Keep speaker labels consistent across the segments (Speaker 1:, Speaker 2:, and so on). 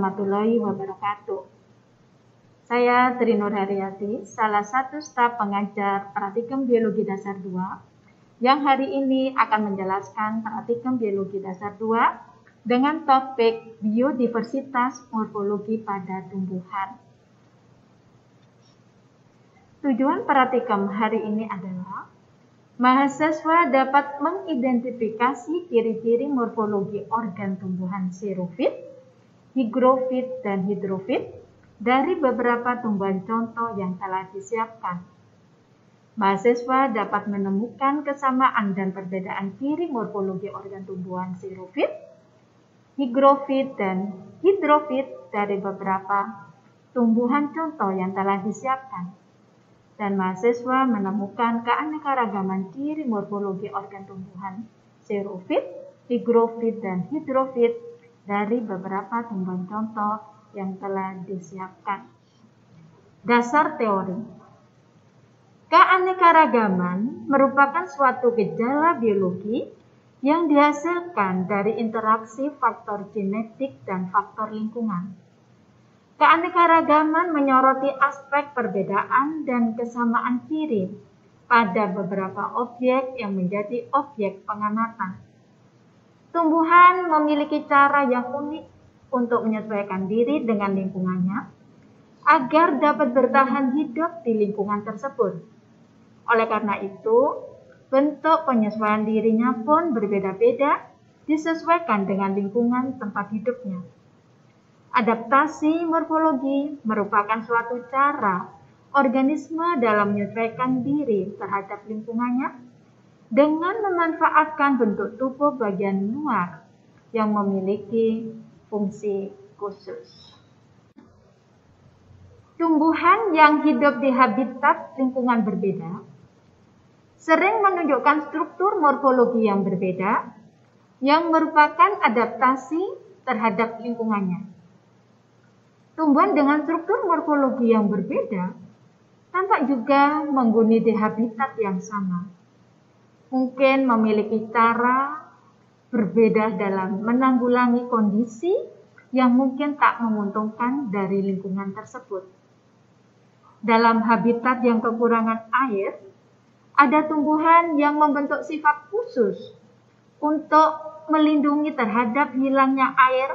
Speaker 1: warahmatullahi wabarakatuh. Saya Tri Nur Haryati, salah satu staf pengajar Praktikum Biologi Dasar 2, yang hari ini akan menjelaskan Praktikum Biologi Dasar 2 dengan topik biodiversitas morfologi pada tumbuhan. Tujuan praktikum hari ini adalah mahasiswa dapat mengidentifikasi ciri-ciri morfologi organ tumbuhan xerofit, higrofit, dan hidrofit dari beberapa tumbuhan contoh yang telah disiapkan. Mahasiswa dapat menemukan kesamaan dan perbedaan ciri morfologi organ tumbuhan xerofit, higrofit, dan hidrofit dari beberapa tumbuhan contoh yang telah disiapkan. Dan mahasiswa menemukan keanekaragaman ciri morfologi organ tumbuhan xerofit, higrofit, dan hidrofit dari beberapa tumbuhan contoh yang telah disiapkan. Dasar teori. Keanekaragaman merupakan suatu gejala biologi yang dihasilkan dari interaksi faktor genetik dan faktor lingkungan. Keanekaragaman menyoroti aspek perbedaan dan kesamaan ciri pada beberapa objek yang menjadi objek pengamatan. Tumbuhan memiliki cara yang unik untuk menyesuaikan diri dengan lingkungannya agar dapat bertahan hidup di lingkungan tersebut. Oleh karena itu, bentuk penyesuaian dirinya pun berbeda-beda disesuaikan dengan lingkungan tempat hidupnya. Adaptasi morfologi merupakan suatu cara organisme dalam menyesuaikan diri terhadap lingkungannya dengan memanfaatkan bentuk tubuh bagian luar yang memiliki fungsi khusus. Tumbuhan yang hidup di habitat lingkungan berbeda sering menunjukkan struktur morfologi yang berbeda yang merupakan adaptasi terhadap lingkungannya. Tumbuhan dengan struktur morfologi yang berbeda tampak juga menghuni di habitat yang sama. Mungkin memiliki cara berbeda dalam menanggulangi kondisi yang mungkin tak menguntungkan dari lingkungan tersebut. Dalam habitat yang kekurangan air, ada tumbuhan yang membentuk sifat khusus untuk melindungi terhadap hilangnya air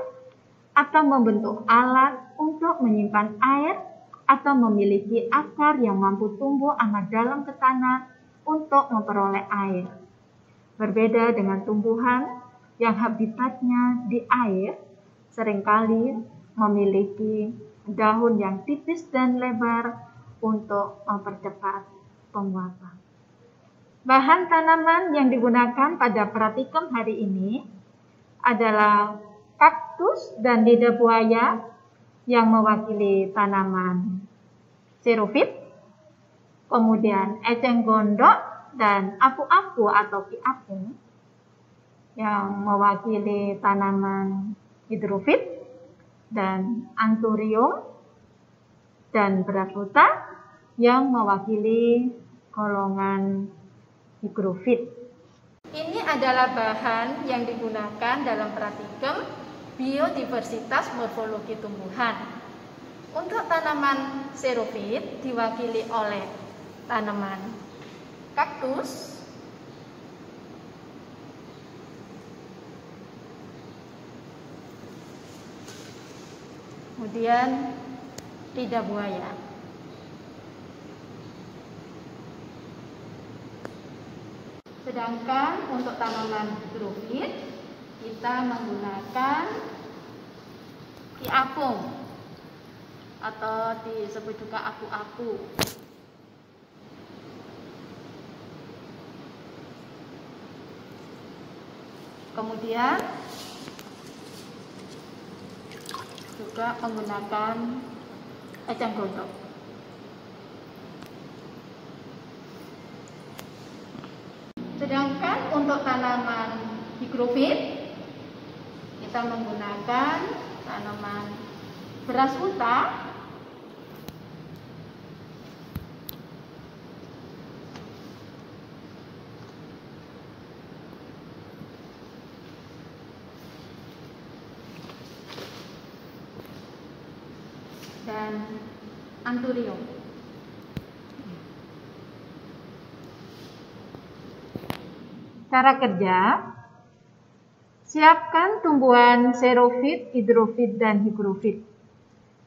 Speaker 1: atau membentuk alat untuk menyimpan air atau memiliki akar yang mampu tumbuh amat dalam ke tanah untuk memperoleh air. Berbeda dengan tumbuhan yang habitatnya di air, seringkali memiliki daun yang tipis dan lebar untuk mempercepat penguapan. Bahan tanaman yang digunakan pada praktikum hari ini adalah kaktus dan lidah buaya yang mewakili tanaman xerofit, kemudian eceng gondok dan apu-apu atau ki-apung yang mewakili tanaman hidrofit, dan anthurium dan brassota yang mewakili golongan higrofit. Ini adalah bahan yang digunakan dalam praktikum biodiversitas morfologi tumbuhan. Untuk tanaman xerofit diwakili oleh tanaman kaktus, kemudian lidah buaya. Sedangkan untuk tanaman hidrofit kita menggunakan ki-apung atau disebut juga apu-apu. Kemudian juga menggunakan eceng gondok. Sedangkan untuk tanaman higrofit kita menggunakan tanaman brassota, dan anthurium. Cara kerja: siapkan tumbuhan xerofit, hidrofit, dan higrofit.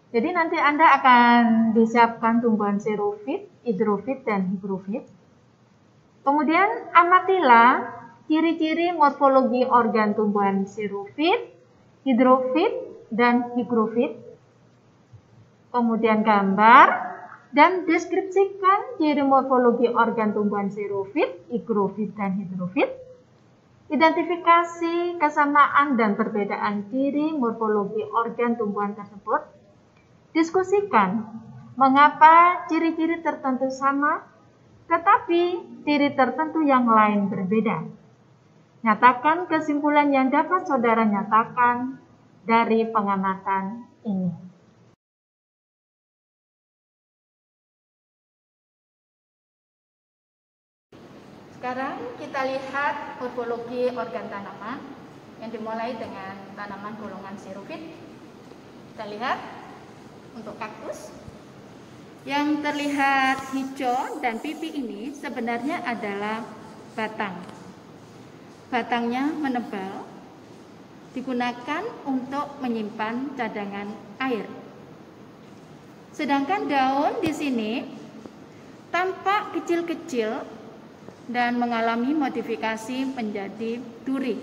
Speaker 1: Jadi nanti Anda akan disiapkan tumbuhan xerofit, hidrofit, dan higrofit. Kemudian amatilah ciri-ciri morfologi organ tumbuhan xerofit, hidrofit, dan higrofit. Kemudian gambar dan deskripsikan ciri morfologi organ tumbuhan xerofit, higrofit, dan hidrofit. Identifikasi kesamaan dan perbedaan ciri morfologi organ tumbuhan tersebut. Diskusikan mengapa ciri-ciri tertentu sama, tetapi ciri tertentu yang lain berbeda. Nyatakan kesimpulan yang dapat saudara nyatakan dari pengamatan ini. Sekarang kita lihat morfologi organ tanaman yang dimulai dengan tanaman golongan xerofit. Kita lihat untuk kaktus. Yang terlihat hijau dan pipi ini sebenarnya adalah batang. Batangnya menebal, digunakan untuk menyimpan cadangan air. Sedangkan daun di sini tampak kecil-kecil dan mengalami modifikasi menjadi duri.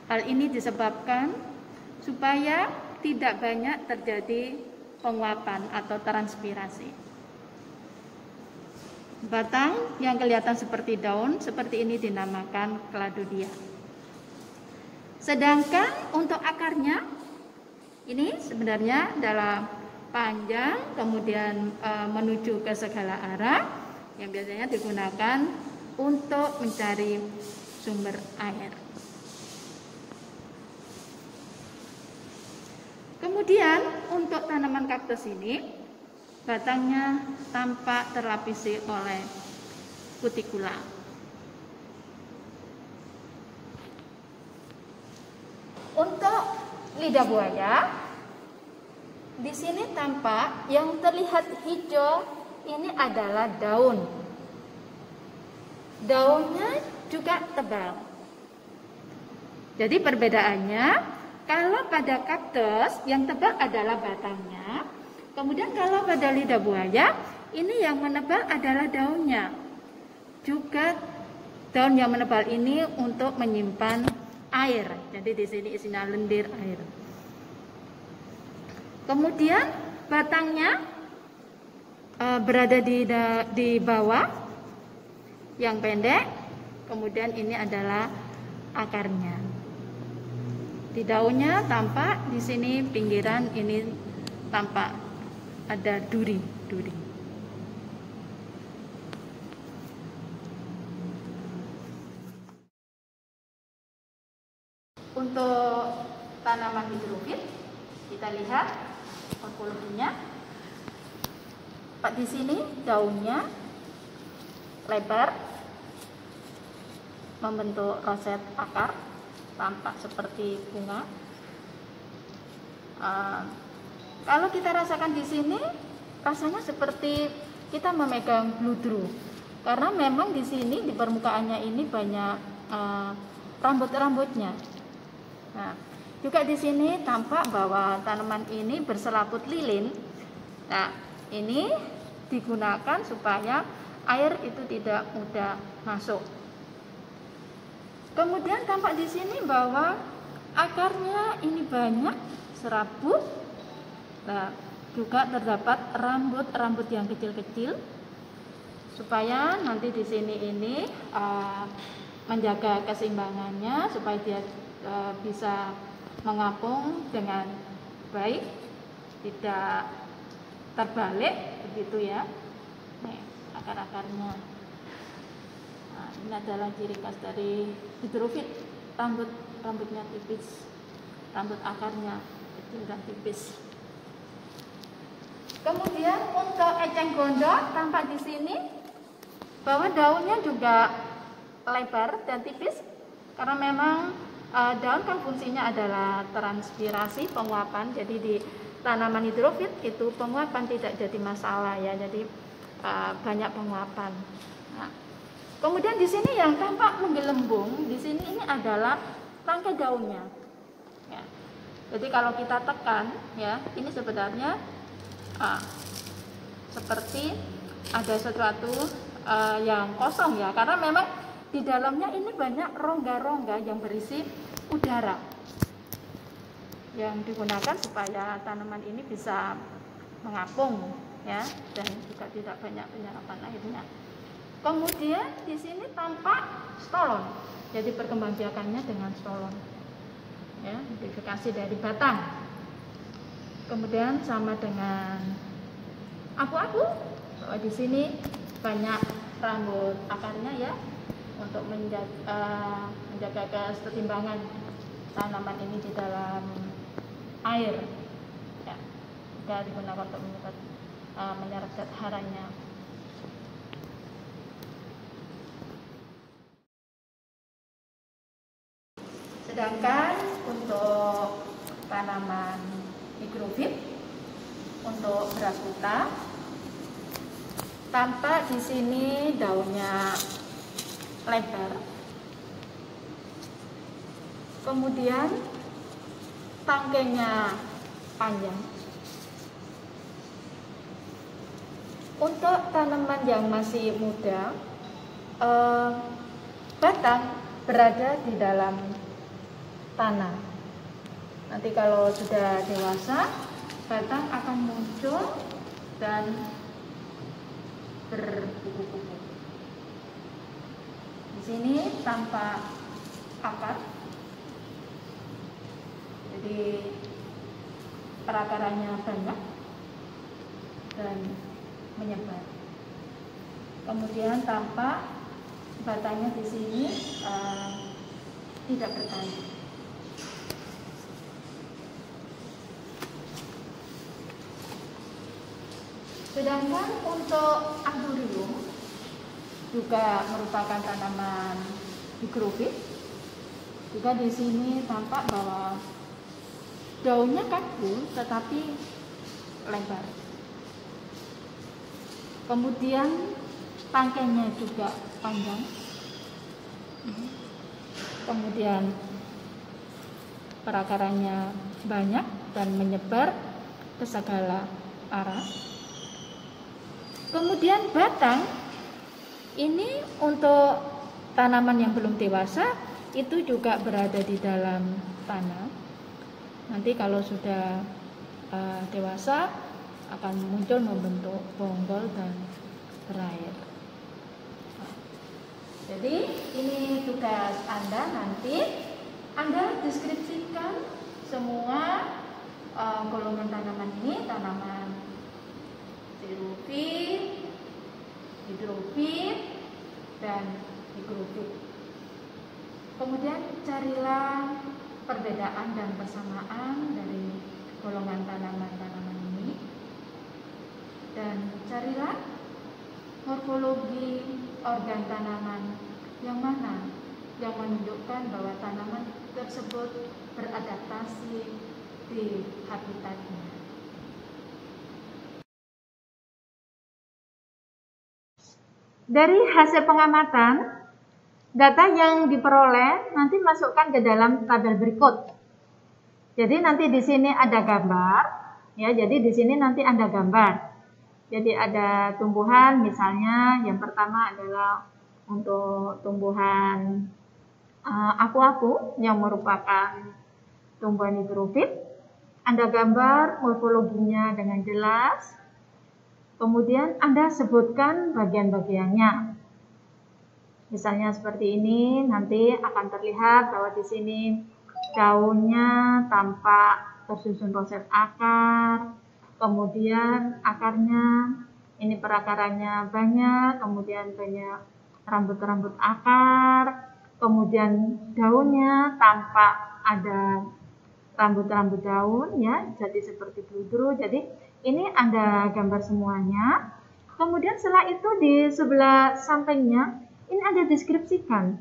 Speaker 1: Hal ini disebabkan supaya tidak banyak terjadi penguapan atau transpirasi. Batang yang kelihatan seperti daun seperti ini dinamakan cladodia. Sedangkan untuk akarnya ini sebenarnya adalah panjang kemudian menuju ke segala arah yang biasanya digunakan untuk mencari sumber air. Kemudian untuk tanaman kaktus ini, batangnya tampak terlapisi oleh kutikula. Untuk lidah buaya, di sini tampak yang terlihat hijau ini adalah daun. Daunnya juga tebal. Jadi perbedaannya, kalau pada kaktus yang tebal adalah batangnya, kemudian kalau pada lidah buaya ini yang menebal adalah daunnya. Juga daun yang menebal ini untuk menyimpan air. Jadi di sini isinya lendir air. Kemudian batangnya berada di bawah yang pendek, kemudian ini adalah akarnya. Di daunnya tampak di sini pinggiran ini tampak ada duri-duri. Untuk tanaman hidrofit, kita lihat morfologinya. Di sini daunnya lebar, membentuk roset akar, tampak seperti bunga. Kalau kita rasakan di sini, rasanya seperti kita memegang bludru, karena memang di sini di permukaannya ini banyak rambut-rambutnya. Nah, juga di sini tampak bahwa tanaman ini berselaput lilin. Nah, ini digunakan supaya air itu tidak mudah masuk. Kemudian tampak di sini bahwa akarnya ini banyak serabut. Nah, juga terdapat rambut-rambut yang kecil-kecil supaya nanti di sini ini menjaga keseimbangannya supaya dia bisa mengapung dengan baik, tidak terbalik begitu ya. Nih, akar-akarnya. Nah, ini adalah ciri khas dari hidrofit. Rambutnya tipis, rambut akarnya kecil dan tipis. Kemudian untuk eceng gondok tampak di sini bahwa daunnya juga lebar dan tipis karena memang daun kan fungsinya adalah transpirasi, penguapan. Jadi tanaman hidrofit itu penguapan tidak jadi masalah ya, jadi banyak penguapan. Nah, kemudian di sini yang tampak menggelembung di sini ini adalah tangkai daunnya. Ya. Jadi kalau kita tekan ya, ini sebenarnya seperti ada sesuatu yang kosong ya, karena memang di dalamnya ini banyak rongga-rongga yang berisi udara yang digunakan supaya tanaman ini bisa mengapung ya, dan juga tidak banyak penyerapan airnya. Kemudian di sini tampak stolon, jadi perkembangbiakannya dengan stolon ya, modifikasi dari batang. Kemudian sama dengan apu-apu, bahwa di sini banyak rambut akarnya ya, untuk menjaga kesetimbangan tanaman ini di dalam air ya, juga digunakan untuk menyerap zat haranya. Sedangkan untuk tanaman higrofit, untuk beras huta, tampak di sini daunnya lebar, kemudian tangkainya panjang. Untuk tanaman yang masih muda, batang berada di dalam tanah. Nanti kalau sudah dewasa, batang akan muncul dan berkupu-kupu. Di sini tampak akar, jadi perakarannya banyak dan menyebar. Kemudian tampak batangnya di sini tidak bertali. Sedangkan untuk anthurium juga merupakan tanaman higrofit. Juga di sini tampak bahwa daunnya kaku tetapi lebar. Kemudian tangkainya juga panjang. Kemudian perakarannya banyak dan menyebar ke segala arah. Kemudian batang ini untuk tanaman yang belum dewasa itu juga berada di dalam tanah. Nanti kalau sudah dewasa akan muncul membentuk bonggol dan berair. Jadi ini tugas Anda, nanti Anda deskripsikan semua golongan tanaman ini, tanaman xerophyt, hidrofit, dan higrofit. Kemudian carilah perbedaan dan persamaan dari golongan tanaman-tanaman ini, dan carilah morfologi organ tanaman yang mana yang menunjukkan bahwa tanaman tersebut beradaptasi di habitatnya. Dari hasil pengamatan, data yang diperoleh nanti masukkan ke dalam tabel berikut. Jadi nanti di sini ada gambar, ya. Jadi di sini nanti ada gambar. Jadi ada tumbuhan, misalnya yang pertama adalah untuk tumbuhan apu-apu yang merupakan tumbuhan higrofit. Anda gambar morfologinya dengan jelas. Kemudian Anda sebutkan bagian-bagiannya. Misalnya seperti ini, nanti akan terlihat bahwa di sini daunnya tampak tersusun roset akar, kemudian akarnya ini perakarannya banyak, kemudian banyak rambut-rambut akar, kemudian daunnya tampak ada rambut-rambut daun ya, jadi seperti bludru. Jadi ini Anda gambar semuanya. Kemudian setelah itu di sebelah sampingnya ini Anda deskripsikan.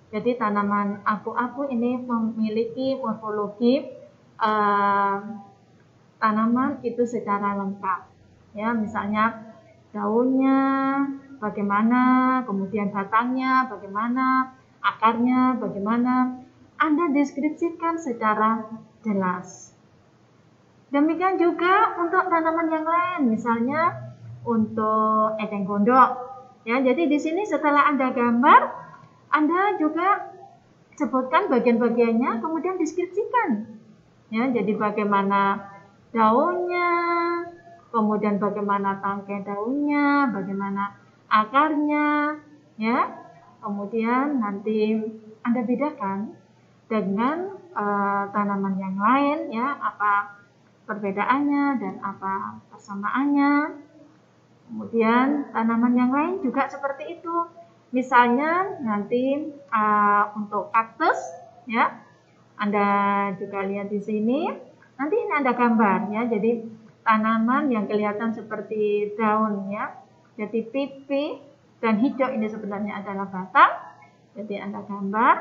Speaker 1: Jadi tanaman apu-apu ini memiliki morfologi tanaman itu secara lengkap. Ya, misalnya daunnya bagaimana, kemudian batangnya bagaimana, akarnya bagaimana, Anda deskripsikan secara jelas. Demikian juga untuk tanaman yang lain, misalnya untuk eceng gondok. Ya, jadi di sini setelah Anda gambar, Anda juga sebutkan bagian-bagiannya, kemudian deskripsikan. Ya, jadi bagaimana daunnya, kemudian bagaimana tangkai daunnya, bagaimana akarnya, ya. Kemudian nanti Anda bedakan dengan tanaman yang lain, ya, apa perbedaannya dan apa persamaannya. Kemudian tanaman yang lain juga seperti itu. Misalnya nanti untuk kaktus, ya, Anda juga lihat di sini. Nanti ini Anda gambar, ya. Jadi tanaman yang kelihatan seperti daun, ya. Jadi pipi dan hijau ini sebenarnya adalah batang. Jadi Anda gambar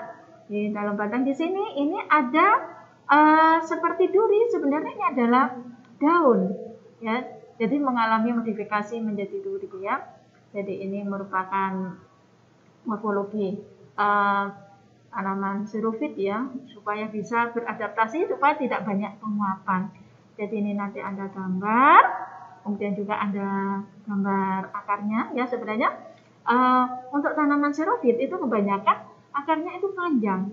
Speaker 1: di dalam batang di sini. Ini ada seperti duri, sebenarnya ini adalah daun, ya. Jadi mengalami modifikasi menjadi duri, ya. Jadi ini merupakan morfologi tanaman xerophyt, ya, supaya bisa beradaptasi supaya tidak banyak penguapan. Jadi ini nanti Anda gambar, kemudian juga Anda gambar akarnya, ya. Sebenarnya untuk tanaman xerophyt itu kebanyakan akarnya itu panjang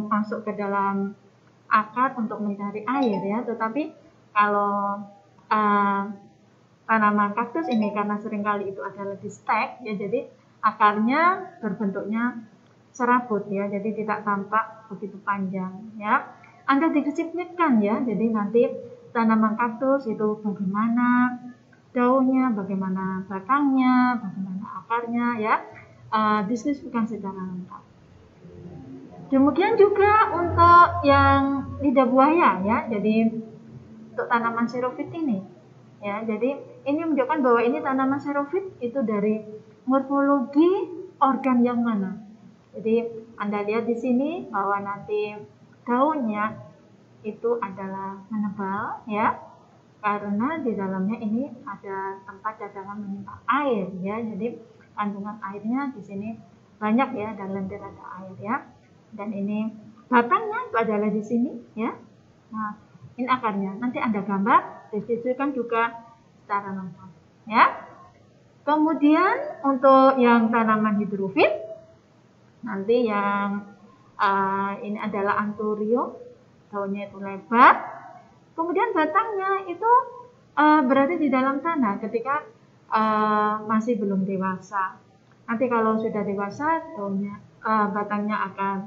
Speaker 1: masuk ke dalam akar untuk mencari air, ya. Tetapi kalau tanaman kaktus ini karena seringkali itu adalah di stek, ya, jadi akarnya berbentuknya serabut, ya, jadi tidak tampak begitu panjang, ya. Anda deskripsikan, ya, jadi nanti tanaman kaktus itu bagaimana daunnya, bagaimana batangnya, bagaimana akarnya, ya, deskripsikan secara lengkap. Demikian juga untuk yang lidah buaya, ya, jadi untuk tanaman xerophyt ini, ya, jadi ini menunjukkan bahwa ini tanaman xerophyt itu dari morfologi organ yang mana. Jadi Anda lihat di sini bahwa nanti daunnya itu adalah menebal, ya, karena di dalamnya ini ada tempat cadangan menyimpan air, ya. Jadi kandungan airnya di sini banyak, ya, dan lendir ada air, ya. Dan ini batangnya itu adalah di sini, ya. Nah, ini akarnya. Nanti Anda gambar, deskripsikan juga secara lengkap, ya. Kemudian untuk yang tanaman hidrofit, nanti yang ini adalah anthurium, daunnya itu lebar. Kemudian batangnya itu berada di dalam tanah ketika masih belum dewasa. Nanti kalau sudah dewasa, daunnya batangnya akan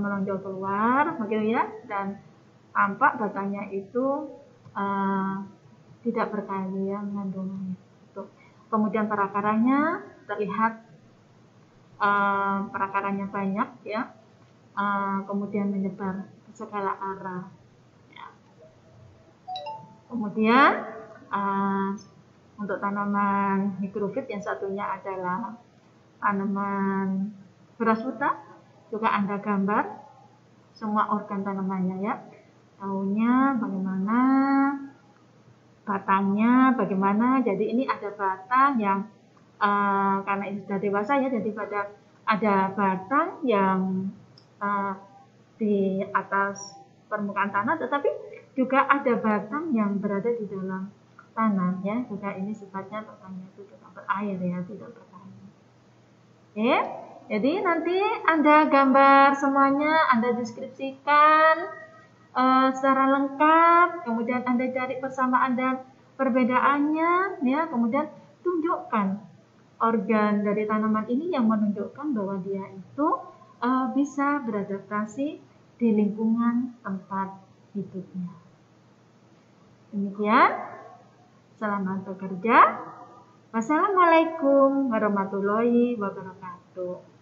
Speaker 1: melonjol keluar, begitu, ya, dan tampak batangnya itu tidak berkayu, ya, mengandung air. Kemudian perakarannya terlihat perakarannya banyak, ya, kemudian menyebar ke segala arah. Ya. Kemudian untuk tanaman higrofit yang satunya adalah tanaman beras hutan, juga Anda gambar semua organ tanamannya, ya. Daunnya bagaimana, batangnya bagaimana. Jadi ini ada batang yang karena ini sudah dewasa, ya, jadi ada batang yang di atas permukaan tanah, tetapi juga ada batang yang berada di dalam tanah, ya. Juga ini sifatnya batangnya itu tidak berair, ya, tidak berkayu. Oke, jadi nanti Anda gambar semuanya, Anda deskripsikan secara lengkap, kemudian Anda cari persamaan dan perbedaannya, ya, kemudian tunjukkan organ dari tanaman ini yang menunjukkan bahwa dia itu bisa beradaptasi di lingkungan tempat hidupnya. Demikian, selamat bekerja. Wassalamualaikum warahmatullahi wabarakatuh.